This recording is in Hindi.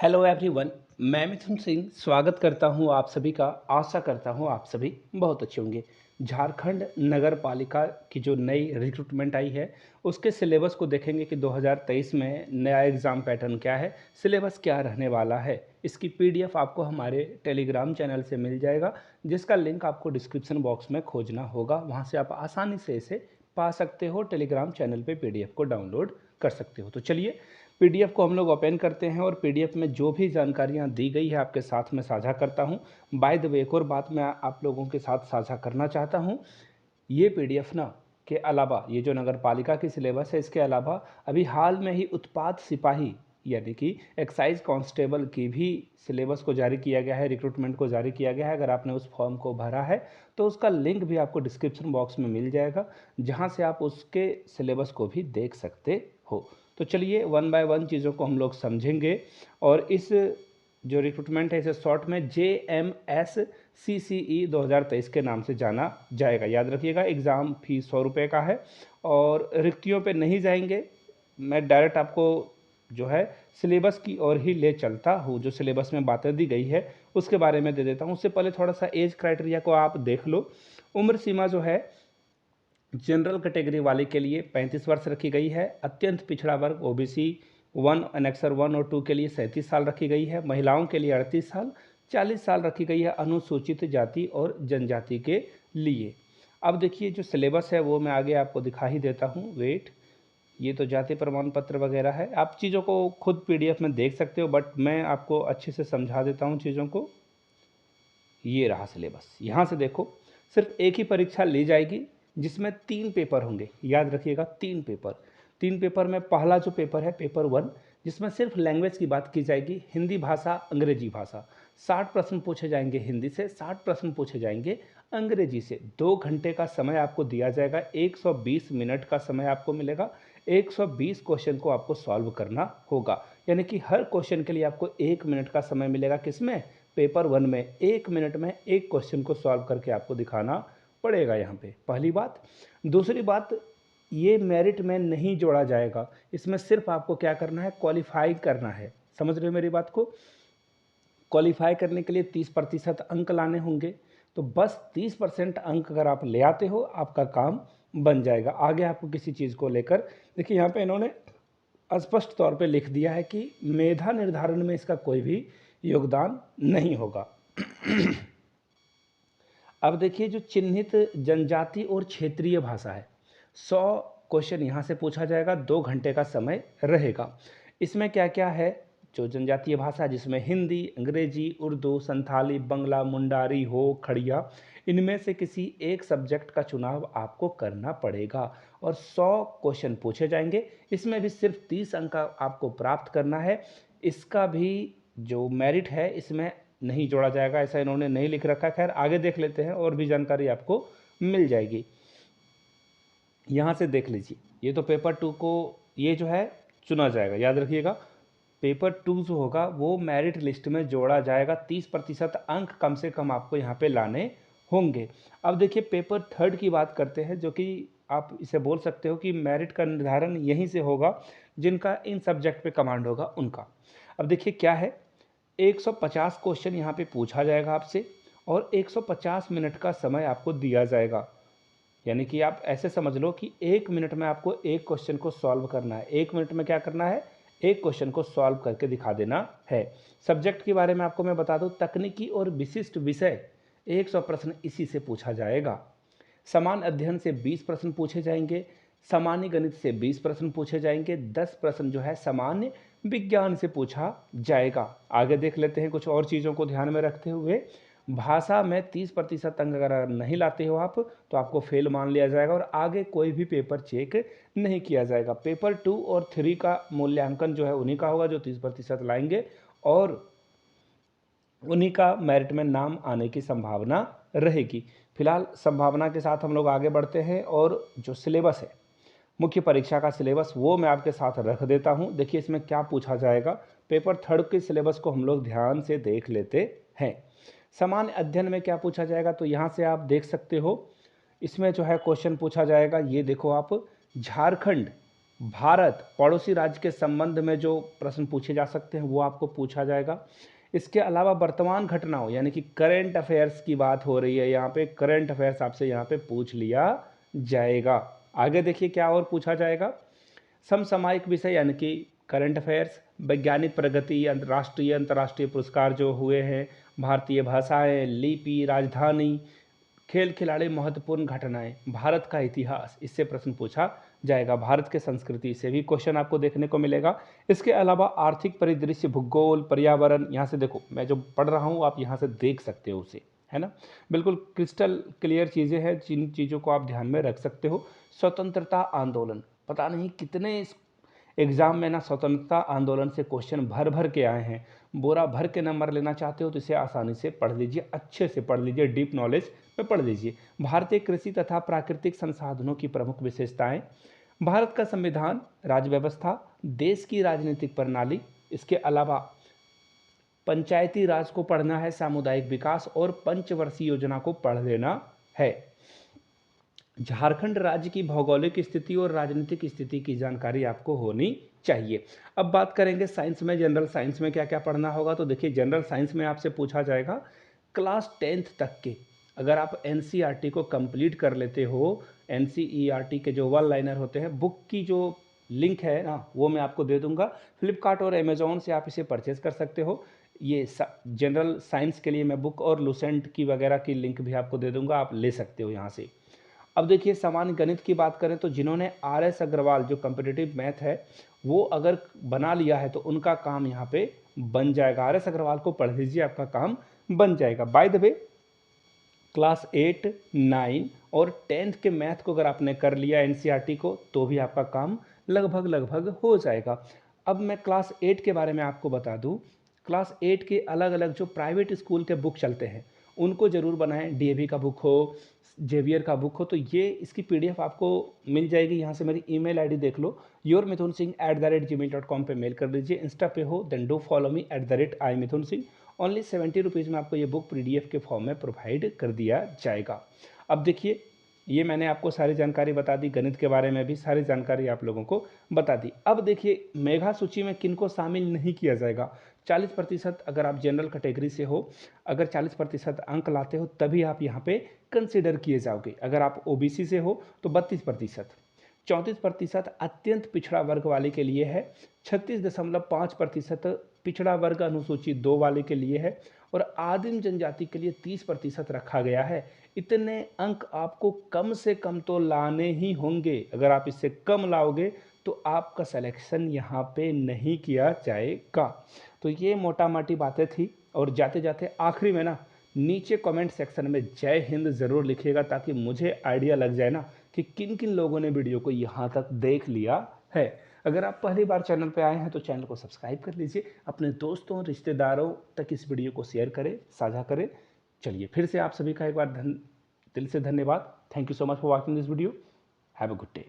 Hello everyone. मैं मिथुन सिंह स्वागत करता हूं आप सभी का। आशा करता हूं आप सभी बहुत अच्छे होंगे। झारखंड नगर पालिका की जो नई रिक्रूटमेंट आई है उसके सिलेबस को देखेंगे कि 2023 में नया एग्ज़ाम पैटर्न क्या है, सिलेबस क्या रहने वाला है। इसकी पीडीएफ आपको हमारे टेलीग्राम चैनल से मिल जाएगा, जिसका लिंक आपको डिस्क्रिप्शन बॉक्स में खोजना होगा। वहाँ से आप आसानी से इसे पा सकते हो। टेलीग्राम चैनल पे पीडीएफ को डाउनलोड कर सकते हो। तो चलिए पीडीएफ को हम लोग ओपन करते हैं और पीडीएफ में जो भी जानकारियां दी गई है आपके साथ में साझा करता हूं। बाय द वे एक और बात मैं आप लोगों के साथ साझा करना चाहता हूं। ये पीडीएफ ना के अलावा ये जो नगर पालिका की सिलेबस है, इसके अलावा अभी हाल में ही उत्पाद सिपाही यानी कि एक्साइज कांस्टेबल की भी सिलेबस को जारी किया गया है, रिक्रूटमेंट को जारी किया गया है। अगर आपने उस फॉर्म को भरा है तो उसका लिंक भी आपको डिस्क्रिप्शन बॉक्स में मिल जाएगा, जहां से आप उसके सिलेबस को भी देख सकते हो। तो चलिए वन बाय वन चीज़ों को हम लोग समझेंगे और इस जो रिक्रूटमेंट है इसे शॉर्ट में JMS CCE 2023 के नाम से जाना जाएगा। याद रखिएगा, एग्ज़ाम फीस 100 रुपये का है और रिक्तियों पे नहीं जाएंगे। मैं डायरेक्ट आपको जो है सिलेबस की ओर ही ले चलता हूँ। जो सिलेबस में बातें दी गई है उसके बारे में दे देता हूँ। उससे पहले थोड़ा सा एज क्राइटेरिया को आप देख लो। उम्र सीमा जो है जनरल कैटेगरी वाले के लिए 35 वर्ष रखी गई है। अत्यंत पिछड़ा वर्ग OBC 1 अनेक्सर 1 और 2 के लिए 37 साल रखी गई है। महिलाओं के लिए 38 साल, 40 साल रखी गई है अनुसूचित जाति और जनजाति के लिए। अब देखिए जो सिलेबस है वो मैं आगे आपको दिखा ही देता हूँ। वेट, ये तो जाति प्रमाण पत्र वगैरह है, आप चीज़ों को खुद PDF में देख सकते हो, बट मैं आपको अच्छे से समझा देता हूँ चीज़ों को। ये रहा सिलेबस, यहाँ से देखो। सिर्फ एक ही परीक्षा ली जाएगी जिसमें 3 पेपर होंगे। याद रखिएगा, 3 पेपर में पहला जो पेपर है पेपर 1, जिसमें सिर्फ लैंग्वेज की बात की जाएगी, हिंदी भाषा अंग्रेजी भाषा। 60 प्रश्न पूछे जाएंगे हिंदी से, 60 प्रश्न पूछे जाएंगे अंग्रेजी से। 2 घंटे का समय आपको दिया जाएगा, 120 मिनट का समय आपको मिलेगा। 120 क्वेश्चन को आपको सॉल्व करना होगा, यानी कि हर क्वेश्चन के लिए आपको 1 मिनट का समय मिलेगा। किसमें? पेपर 1 में 1 मिनट में एक क्वेश्चन को सॉल्व करके आपको दिखाना पड़ेगा। यहाँ पे पहली बात। दूसरी बात, ये मेरिट में नहीं जोड़ा जाएगा। इसमें सिर्फ आपको क्या करना है, क्वालिफाई करना है। समझ रहे हो मेरी बात को? क्वालिफाई करने के लिए 30% अंक लाने होंगे। तो बस 30% अंक अगर आप ले आते हो आपका काम बन जाएगा। आगे आपको किसी चीज़ को लेकर, देखिए यहाँ पे इन्होंने स्पष्ट तौर पे लिख दिया है कि मेधा निर्धारण में इसका कोई भी योगदान नहीं होगा। अब देखिए जो चिन्हित जनजाति और क्षेत्रीय भाषा है, 100 क्वेश्चन यहाँ से पूछा जाएगा, 2 घंटे का समय रहेगा। इसमें क्या क्या है? जो जनजातीय भाषा जिसमें हिंदी, अंग्रेजी, उर्दू, संथाली, बंगला, मुंडारी, हो, खड़िया, इनमें से किसी एक सब्जेक्ट का चुनाव आपको करना पड़ेगा और 100 क्वेश्चन पूछे जाएंगे। इसमें भी सिर्फ 30 अंक आपको प्राप्त करना है। इसका भी जो मेरिट है इसमें नहीं जोड़ा जाएगा, ऐसा इन्होंने नहीं लिख रखा। खैर आगे देख लेते हैं, और भी जानकारी आपको मिल जाएगी। यहाँ से देख लीजिए, ये तो पेपर 2 को ये जो है चुना जाएगा। याद रखिएगा, पेपर 2 जो होगा वो मेरिट लिस्ट में जोड़ा जाएगा। 30% अंक कम से कम आपको यहाँ पे लाने होंगे। अब देखिए पेपर 3 की बात करते हैं, जो कि आप इसे बोल सकते हो कि मेरिट का निर्धारण यहीं से होगा, जिनका इन सब्जेक्ट पे कमांड होगा उनका। अब देखिए क्या है, 150 क्वेश्चन यहाँ पे पूछा जाएगा आपसे और 150 मिनट का समय आपको दिया जाएगा। यानी कि आप ऐसे समझ लो कि 1 मिनट में आपको एक क्वेश्चन को सॉल्व करना है। 1 मिनट में क्या करना है? एक क्वेश्चन को सॉल्व करके दिखा देना है। सब्जेक्ट के बारे में आपको मैं बता दूं, तकनीकी और विशिष्ट विषय 100 प्रश्न इसी से पूछा जाएगा। समान अध्ययन से 20 प्रश्न पूछे जाएंगे। सामान्य गणित से 20 प्रश्न पूछे जाएंगे। 10 प्रश्न जो है सामान्य विज्ञान से पूछा जाएगा। आगे देख लेते हैं कुछ और चीज़ों को ध्यान में रखते हुए। भाषा में 30% अंक अगर नहीं लाते हो आप तो आपको फेल मान लिया जाएगा और आगे कोई भी पेपर चेक नहीं किया जाएगा। पेपर 2 और 3 का मूल्यांकन जो है उन्हीं का होगा जो 30% लाएंगे और उन्हीं का मेरिट में नाम आने की संभावना रहेगी। फिलहाल संभावना के साथ हम लोग आगे बढ़ते हैं और जो सिलेबस है, मुख्य परीक्षा का सिलेबस, वो मैं आपके साथ रख देता हूं। देखिए इसमें क्या पूछा जाएगा। पेपर 3 के सिलेबस को हम लोग ध्यान से देख लेते हैं। सामान्य अध्ययन में क्या पूछा जाएगा, तो यहाँ से आप देख सकते हो। इसमें जो है क्वेश्चन पूछा जाएगा, ये देखो आप, झारखंड भारत पड़ोसी राज्य के संबंध में जो प्रश्न पूछे जा सकते हैं वो आपको पूछा जाएगा। इसके अलावा वर्तमान घटनाओं यानी कि करेंट अफेयर्स की बात हो रही है, यहाँ पे करंट अफेयर्स आपसे यहाँ पे पूछ लिया जाएगा। आगे देखिए क्या और पूछा जाएगा, समसामयिक विषय यानी कि करंट अफेयर्स, वैज्ञानिक प्रगति, राष्ट्रीय अंतर्राष्ट्रीय पुरस्कार जो हुए हैं, भारतीय भाषाएं, लिपि, राजधानी, खेल खिलाड़ी, महत्वपूर्ण घटनाएं, भारत का इतिहास, इससे प्रश्न पूछा जाएगा। भारत के संस्कृति से भी क्वेश्चन आपको देखने को मिलेगा। इसके अलावा आर्थिक परिदृश्य, भूगोल, पर्यावरण, यहाँ से देखो मैं जो पढ़ रहा हूँ आप यहाँ से देख सकते हो उसे, है ना, बिल्कुल क्रिस्टल क्लियर चीज़ें हैं, जिन चीज़ों को आप ध्यान में रख सकते हो। स्वतंत्रता आंदोलन, पता नहीं कितने एग्जाम में ना स्वतंत्रता आंदोलन से क्वेश्चन भर भर के आए हैं। बोरा भर के नंबर लेना चाहते हो तो इसे आसानी से पढ़ लीजिए, अच्छे से पढ़ लीजिए, डीप नॉलेज में पढ़ लीजिए। भारतीय कृषि तथा प्राकृतिक संसाधनों की प्रमुख विशेषताएं, भारत का संविधान, राज्य व्यवस्था, देश की राजनीतिक प्रणाली, इसके अलावा पंचायती राज को पढ़ना है, सामुदायिक विकास और पंचवर्षीय योजना को पढ़ लेना है। झारखंड राज्य की भौगोलिक स्थिति और राजनीतिक स्थिति की जानकारी आपको होनी चाहिए। अब बात करेंगे साइंस में, जनरल साइंस में क्या क्या पढ़ना होगा। तो देखिए जनरल साइंस में आपसे पूछा जाएगा क्लास 10th तक के, अगर आप एनसीईआरटी को कंप्लीट कर लेते हो, एनसीईआरटी के जो वन लाइनर होते हैं, बुक की जो लिंक है ना वो मैं आपको दे दूंगा, फ्लिपकार्ट और अमेजोन से आप इसे परचेज कर सकते हो। ये जनरल साइंस के लिए मैं बुक और लुसेंट की वगैरह की लिंक भी आपको दे दूंगा, आप ले सकते हो यहाँ से। अब देखिए सामान्य गणित की बात करें तो जिन्होंने आर.एस. अग्रवाल जो कम्पिटिटिव मैथ है वो अगर बना लिया है तो उनका काम यहाँ पे बन जाएगा। आर.एस. अग्रवाल को पढ़ लीजिए, आपका काम बन जाएगा। बाय द वे क्लास 8, 9 और 10th के मैथ को अगर आपने कर लिया एनसीईआरटी को तो भी आपका काम लगभग लगभग हो जाएगा। अब मैं क्लास 8 के बारे में आपको बता दूं, क्लास 8 के अलग अलग जो प्राइवेट स्कूल के बुक चलते हैं उनको ज़रूर बनाएं। डीएवी का बुक हो, जेवियर का बुक हो, तो ये इसकी पीडीएफ आपको मिल जाएगी। यहाँ से मेरी ईमेल आईडी देख लो, yourmithunsingh@gmail.com पे मेल कर लीजिए। इंस्टा पे हो then do follow me @imithunsingh। Only 70 rupees में आपको ये बुक पीडीएफ के फॉर्म में प्रोवाइड कर दिया जाएगा। अब देखिए ये मैंने आपको सारी जानकारी बता दी, गणित के बारे में भी सारी जानकारी आप लोगों को बता दी। अब देखिए मेगा सूची में किनको शामिल नहीं किया जाएगा। 40% अगर आप जनरल कैटेगरी से हो, अगर 40% अंक लाते हो तभी आप यहाँ पे कंसिडर किए जाओगे। अगर आप ओबीसी से हो तो 32%, 34% अत्यंत पिछड़ा वर्ग वाले के लिए है, 36.5% पिछड़ा वर्ग अनुसूची 2 वाले के लिए है और आदिम जनजाति के लिए 30% रखा गया है। इतने अंक आपको कम से कम तो लाने ही होंगे। अगर आप इससे कम लाओगे तो आपका सिलेक्शन यहाँ पे नहीं किया जाएगा। तो ये मोटा मोटी बातें थी। और जाते जाते आखिरी में ना नीचे कमेंट सेक्शन में जय हिंद ज़रूर लिखिएगा ताकि मुझे आइडिया लग जाए ना कि किन किन लोगों ने वीडियो को यहाँ तक देख लिया है। अगर आप पहली बार चैनल पर आए हैं तो चैनल को सब्सक्राइब कर लीजिए, अपने दोस्तों रिश्तेदारों तक इस वीडियो को शेयर करें, साझा करें। चलिए फिर से आप सभी का एक बार दिल से धन्यवाद। Thank you so much for watching this video. Have a good day.